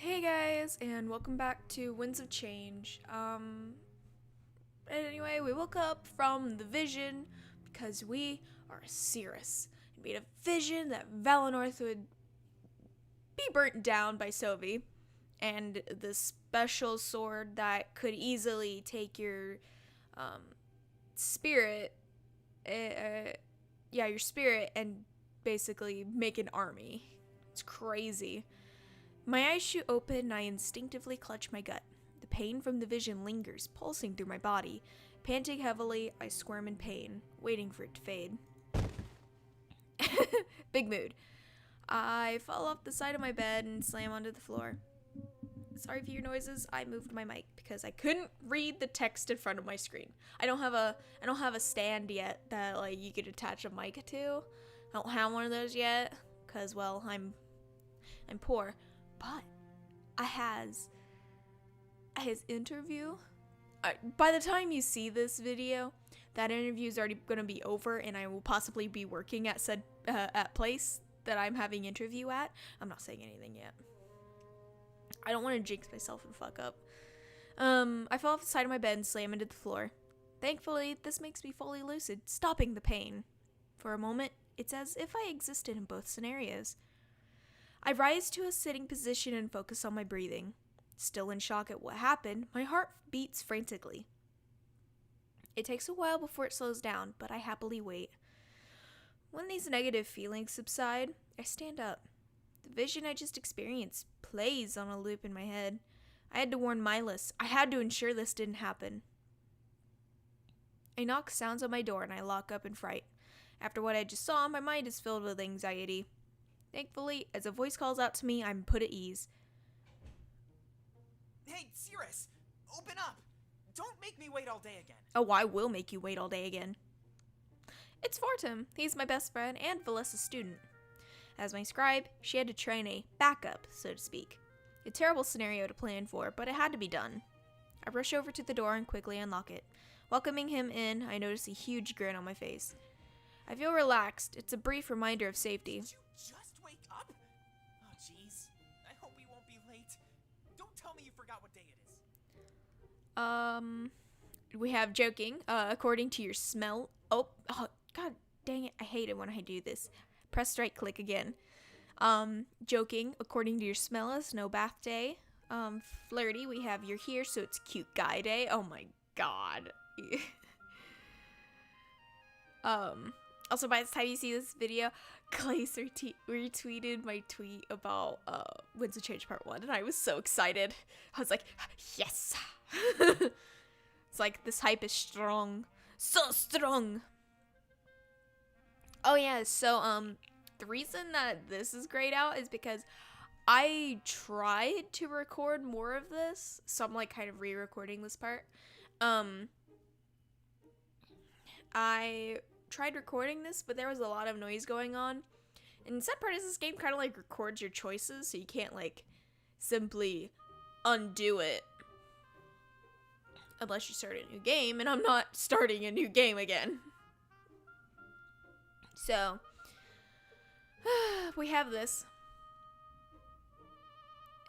Hey guys, and welcome back to Winds of Change. Anyway, we woke up from the vision because we are Cirrus. We made a vision that Valinor would be burnt down by Sovi, and the special sword that could easily take your spirit, your spirit, and basically make an army. It's crazy. My eyes shoot open and I instinctively clutch my gut. The pain from the vision lingers, pulsing through my body. Panting heavily, I squirm in pain, waiting for it to fade. Big mood. I fall off the side of my bed and slam onto the floor. Sorry for your noises. I moved my mic because I couldn't read the text in front of my screen. I don't have a stand yet that like you could attach a mic to. I don't have one of those yet because well, I'm poor. But I has interview. By the time you see this video, that interview is already going to be over, and I will possibly be working at said at place that I'm having interview at. I'm not saying anything yet. I don't want to jinx myself and fuck up. I fell off the side of my bed and slammed into the floor. Thankfully, this makes me fully lucid, stopping the pain. For a moment, it's as if I existed in both scenarios. I rise to a sitting position and focus on my breathing. Still in shock at what happened, my heart beats frantically. It takes a while before it slows down, but I happily wait. When these negative feelings subside, I stand up. The vision I just experienced plays on a loop in my head. I had to warn Milas. I had to ensure this didn't happen. A knock sounds on my door and I lock up in fright. After what I just saw, my mind is filled with anxiety. Thankfully, as a voice calls out to me, I'm put at ease. Hey, Cirrus! Open up! Don't make me wait all day again. Oh, I will make you wait all day again. It's Fortum. He's my best friend and Valessa's student. As my scribe, she had to train a backup, so to speak. A terrible scenario to plan for, but it had to be done. I rush over to the door and quickly unlock it. Welcoming him in, I notice a huge grin on my face. I feel relaxed. It's a brief reminder of safety. Did you just wake up? Oh, jeez. I hope we won't be late. Don't tell me you forgot what day it is. We have joking. According to your smell. Oh, god dang it. I hate it when I do this. Press right click again. Joking. According to your smell, it's no bath day. Flirty. We have you're here, so it's cute guy day. Oh my god. Also, by the time you see this video, Clace retweeted my tweet about Winds of Change Part 1, and I was so excited. I was like, yes! It's like, this hype is strong. So strong! Oh yeah, so, the reason that this is grayed out is because I tried to record more of this, so I'm like kind of re-recording this part. I tried recording this, but there was a lot of noise going on. And some part of this game kind of like records your choices, so you can't like simply undo it unless you start a new game, and I'm not starting a new game again. So we have this,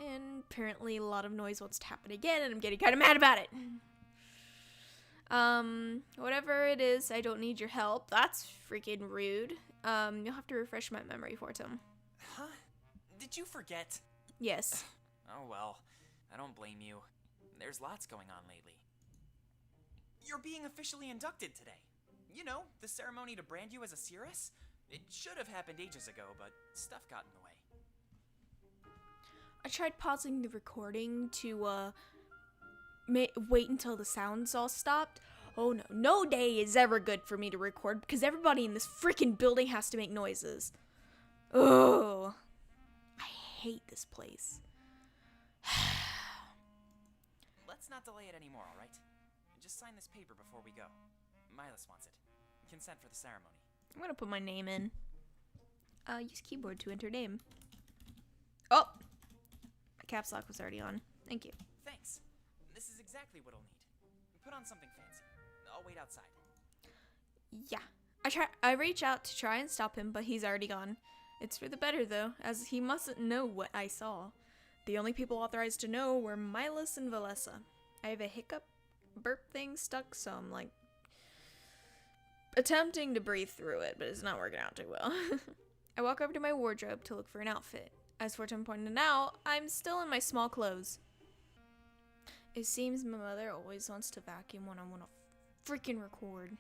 and apparently a lot of noise wants to happen again, and I'm getting kind of mad about it. Whatever it is, I don't need your help. That's freaking rude. You'll have to refresh my memory, Fortum. Huh? Did you forget? Yes. Oh well, I don't blame you. There's lots going on lately. You're being officially inducted today. You know, the ceremony to brand you as a Cirrus? It should have happened ages ago, but stuff got in the way. I tried pausing the recording to, wait until the sounds all stopped. Oh no, no day is ever good for me to record because everybody in this freaking building has to make noises. Ugh. I hate this place. Let's not delay it anymore, alright? Just sign this paper before we go. Milas wants it. Consent for the ceremony. I'm gonna put my name in. Use keyboard to enter name. Oh! My caps lock was already on. Thank you. Thanks. This is exactly what I'll need. Put on something fancy. I'll wait outside. Yeah. I reach out to try and stop him, but he's already gone. It's for the better, though, as he mustn't know what I saw. The only people authorized to know were Milas and Valessa. I have a hiccup burp thing stuck, so I'm like attempting to breathe through it, but it's not working out too well. I walk over to my wardrobe to look for an outfit. As Fortune pointed out, I'm still in my small clothes. It seems my mother always wants to vacuum when I want to freaking record.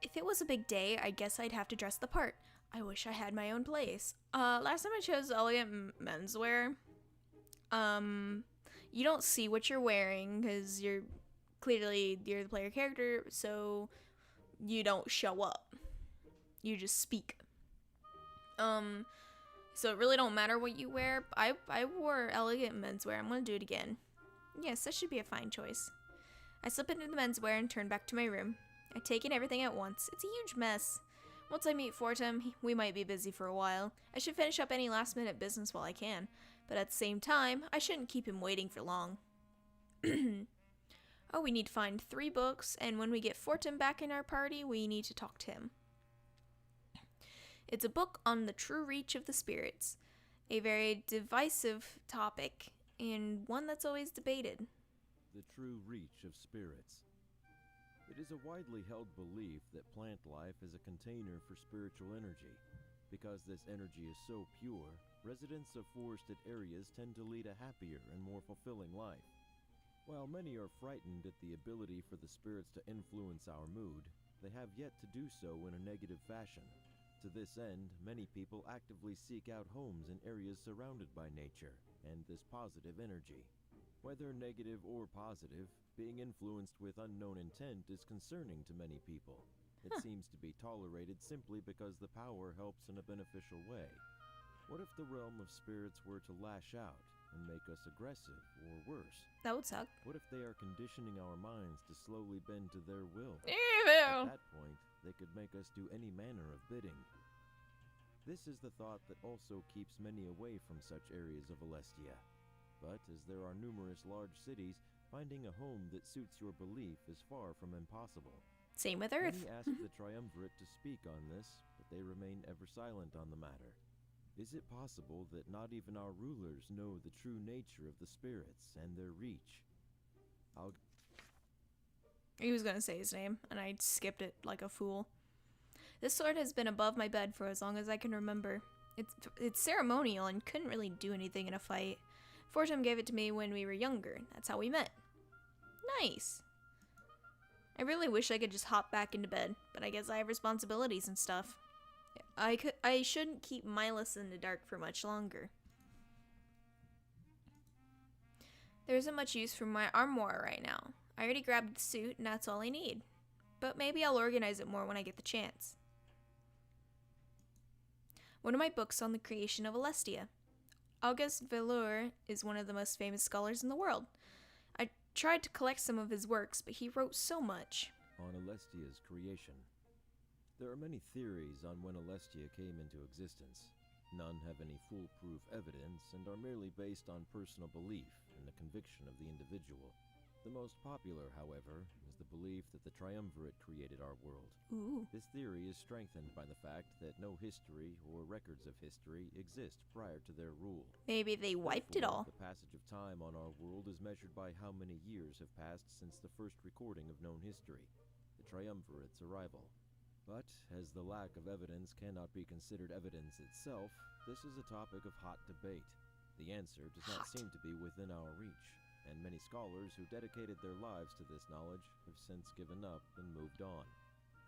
If it was a big day, I guess I'd have to dress the part. I wish I had my own place. Last time I chose elegant menswear. You don't see what you're wearing because you're the player character, so you don't show up. You just speak. So it really don't matter what you wear. I wore elegant menswear. I'm gonna do it again. Yes, that should be a fine choice. I slip into the menswear and turn back to my room. I take in everything at once. It's a huge mess. Once I meet Fortum, we might be busy for a while. I should finish up any last-minute business while I can. But at the same time, I shouldn't keep him waiting for long. Oh, we need to find 3 books, and when we get Fortum back in our party, we need to talk to him. It's a book on the true reach of the spirits. A very divisive topic, and one that's always debated. The true reach of spirits. It is a widely held belief that plant life is a container for spiritual energy. Because this energy is so pure, residents of forested areas tend to lead a happier and more fulfilling life. While many are frightened at the ability for the spirits to influence our mood, they have yet to do so in a negative fashion. To this end, many people actively seek out homes in areas surrounded by nature and this positive energy. Whether negative or positive, being influenced with unknown intent is concerning to many people. It seems to be tolerated simply because the power helps in a beneficial way. What if the realm of spirits were to lash out and make us aggressive or worse? That would suck. What if they are conditioning our minds to slowly bend to their will? Ew. At that point, they could make us do any manner of bidding. This is the thought that also keeps many away from such areas of Alestia. But as there are numerous large cities, finding a home that suits your belief is far from impossible. Same with Earth. Many ask the Triumvirate to speak on this, but they remain ever silent on the matter. Is it possible that not even our rulers know the true nature of the spirits and their reach? He was gonna say his name, and I skipped it like a fool. This sword has been above my bed for as long as I can remember. It's ceremonial and couldn't really do anything in a fight. Fortum gave it to me when we were younger. That's how we met. Nice. I really wish I could just hop back into bed, but I guess I have responsibilities and stuff. I shouldn't keep Milas in the dark for much longer. There isn't much use for my armoire right now. I already grabbed the suit, and that's all I need. But maybe I'll organize it more when I get the chance. One of my books on the creation of Alestia. August Velour is one of the most famous scholars in the world. I tried to collect some of his works, but he wrote so much. On Alestia's creation. There are many theories on when Alestia came into existence. None have any foolproof evidence and are merely based on personal belief and the conviction of the individual. The most popular, however, is the belief that the Triumvirate created our world. Ooh. This theory is strengthened by the fact that no history or records of history exist prior to their rule. Maybe they wiped it all. The passage of time on our world is measured by how many years have passed since the first recording of known history, the Triumvirate's arrival. But, as the lack of evidence cannot be considered evidence itself, this is a topic of hot debate. The answer does not seem to be within our reach, and many scholars who dedicated their lives to this knowledge have since given up and moved on.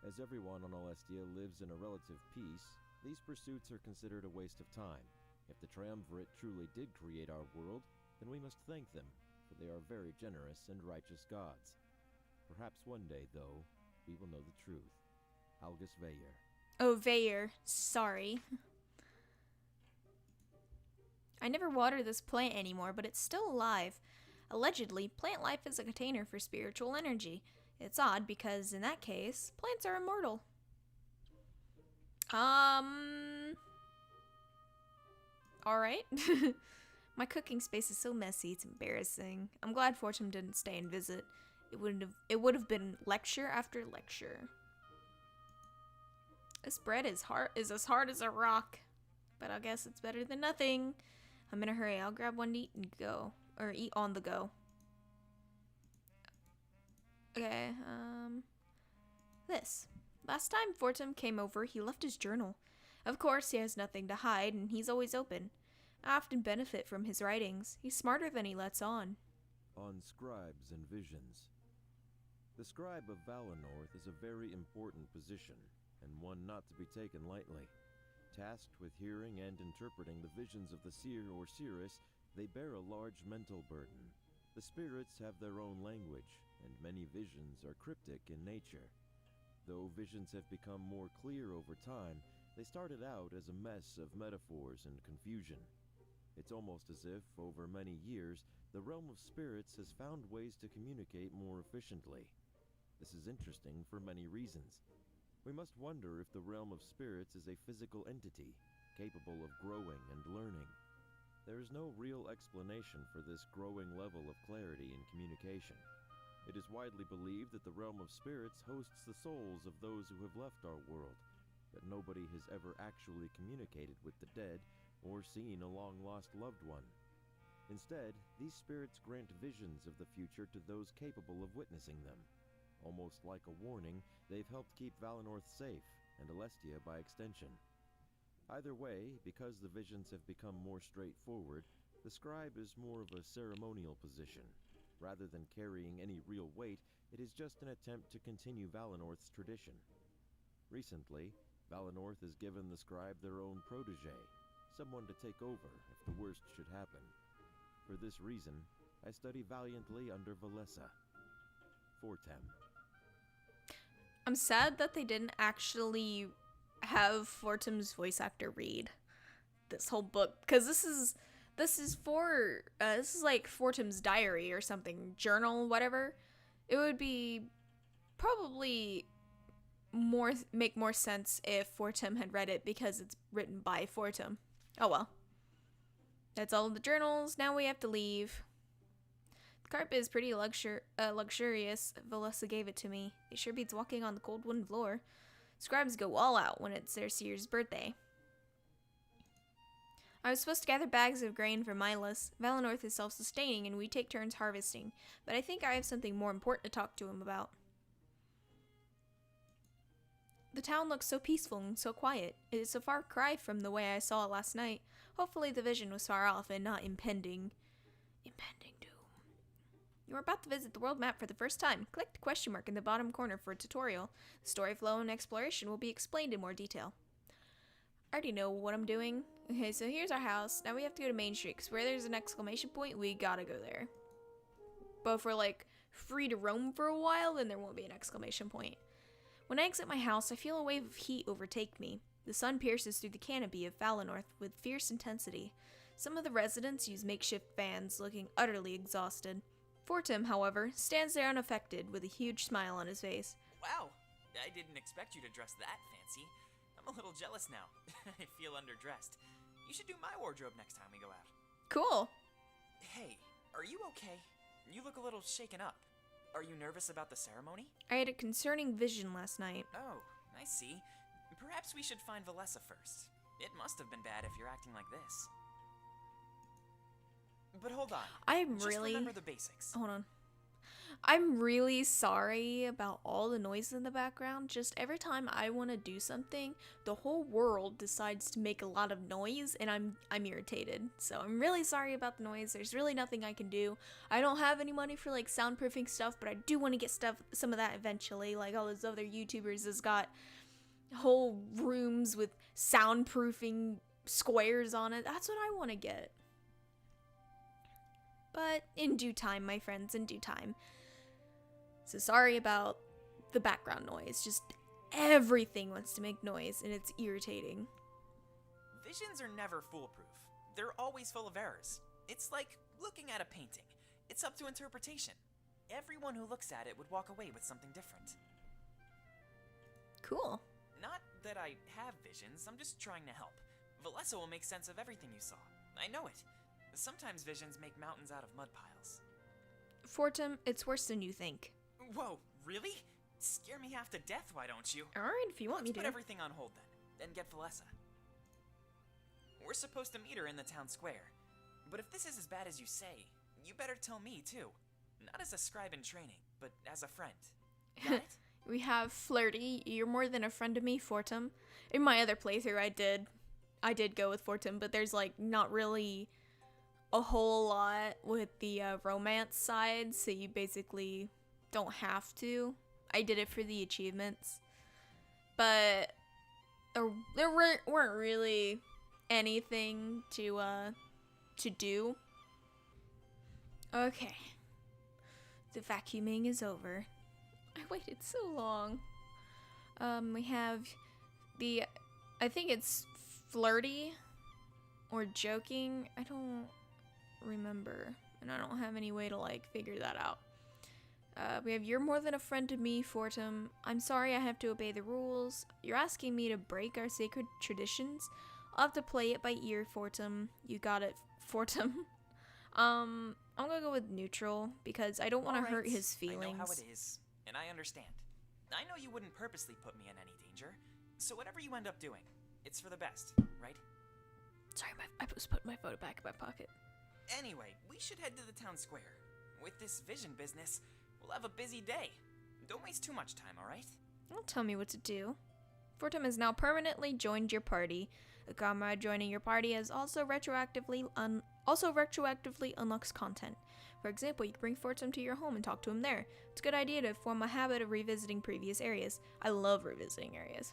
As everyone on Alestia lives in a relative peace, these pursuits are considered a waste of time. If the Triumvirate truly did create our world, then we must thank them, for they are very generous and righteous gods. Perhaps one day, though, we will know the truth. Algus Veyer. Oh, Veyer. Sorry. I never water this plant anymore, but it's still alive. Allegedly, plant life is a container for spiritual energy. It's odd because, in that case, plants are immortal. Alright. My cooking space is so messy, it's embarrassing. I'm glad Fortune didn't stay and visit. It would have been lecture after lecture. This bread is as hard as a rock. But I guess it's better than nothing. I'm in a hurry. I'll grab one to eat and go. Or eat on the go. Okay, this. Last time Fortum came over, he left his journal. Of course, he has nothing to hide, and he's always open. I often benefit from his writings. He's smarter than he lets on. On scribes and visions. The scribe of Valinor is a very important position, and one not to be taken lightly. Tasked with hearing and interpreting the visions of the seer or seeress, they bear a large mental burden. The spirits have their own language, and many visions are cryptic in nature. Though visions have become more clear over time, they started out as a mess of metaphors and confusion. It's almost as if, over many years, the realm of spirits has found ways to communicate more efficiently. This is interesting for many reasons. We must wonder if the realm of spirits is a physical entity, capable of growing and learning. There is no real explanation for this growing level of clarity in communication. It is widely believed that the realm of spirits hosts the souls of those who have left our world, that nobody has ever actually communicated with the dead or seen a long-lost loved one. Instead, these spirits grant visions of the future to those capable of witnessing them. Almost like a warning, they've helped keep Valinor safe, and Alestia by extension. Either way, because the visions have become more straightforward, the scribe is more of a ceremonial position. Rather than carrying any real weight, it is just an attempt to continue Valinor's tradition. Recently, Valinor has given the scribe their own protege, someone to take over if the worst should happen. For this reason, I study valiantly under Valessa. Fortem. I'm sad that they didn't actually have Fortum's voice actor read this whole book, because this is like Fortum's diary or something, journal, whatever. It would be probably make more sense if Fortum had read it, because it's written by Fortum. Oh well. That's all of the journals. Now we have to leave. The carpet is pretty luxurious. Valessa gave it to me. It sure beats walking on the cold wooden floor. Scribes go all out when it's their seer's birthday. I was supposed to gather bags of grain for Milas. Valinor is self-sustaining and we take turns harvesting, but I think I have something more important to talk to him about. The town looks so peaceful and so quiet. It is a far cry from the way I saw it last night. Hopefully the vision was far off and not impending doom. You are about to visit the world map for the first time. Click the question mark in the bottom corner for a tutorial. The story flow and exploration will be explained in more detail. I already know what I'm doing. Okay, so here's our house. Now we have to go to Main Street, because where there's an exclamation point, we gotta go there. But if we're like free to roam for a while, then there won't be an exclamation point. When I exit my house, I feel a wave of heat overtake me. The sun pierces through the canopy of Valinor with fierce intensity. Some of the residents use makeshift fans, looking utterly exhausted. Fortum, however, stands there unaffected with a huge smile on his face. Wow, I didn't expect you to dress that fancy. I'm a little jealous now. I feel underdressed. You should do my wardrobe next time we go out. Cool. Hey, are you okay? You look a little shaken up. Are you nervous about the ceremony? I had a concerning vision last night. Oh, I see. Perhaps we should find Valessa first. It must have been bad if you're acting like this. But hold on. Just remember the basics. Hold on. I'm really sorry about all the noise in the background. Just every time I want to do something, the whole world decides to make a lot of noise, and I'm irritated. So I'm really sorry about the noise. There's really nothing I can do. I don't have any money for like soundproofing stuff, but I do want to get some of that eventually. Like all those other YouTubers has got whole rooms with soundproofing squares on it. That's what I want to get. But in due time, my friends, in due time. So sorry about the background noise. Just everything wants to make noise, and it's irritating. Visions are never foolproof. They're always full of errors. It's like looking at a painting. It's up to interpretation. Everyone who looks at it would walk away with something different. Cool. Not that I have visions, I'm just trying to help. Valessa will make sense of everything you saw. I know it. Sometimes visions make mountains out of mud piles. Fortum, it's worse than you think. Whoa, really? Scare me half to death, why don't you? Alright, if you want me to. Let's put everything on hold then get Valessa. We're supposed to meet her in the town square. But if this is as bad as you say, you better tell me too. Not as a scribe in training, but as a friend. Got it? We have Flirty. You're more than a friend to me, Fortum. In my other playthrough, I did go with Fortum, but there's like not really a whole lot with the romance side, so you basically don't have to. I did it for the achievements, but there weren't really anything to do. Okay, the vacuuming is over. I waited so long. We have I think it's Flirty or Joking. I don't remember, and I don't have any way to like figure that out. We have You're more than a friend to me, Fortum. I'm sorry I have to obey the rules. You're asking me to break our sacred traditions. I'll have to play it by ear, Fortum. You got it, Fortum. I'm gonna go with neutral because I don't want to hurt his feelings. I know how it is, and I understand. I know you wouldn't purposely put me in any danger, so whatever you end up doing, it's for the best, right? Sorry, I was putting my photo back in my pocket. Anyway, we should head to the town square. With this vision business, we'll have a busy day. Don't waste too much time, alright? Don't tell me what to do. Fortum has now permanently joined your party. A comrade joining your party has also retroactively unlocks content. For example, you can bring Fortum to your home and talk to him there. It's a good idea to form a habit of revisiting previous areas. I love revisiting areas.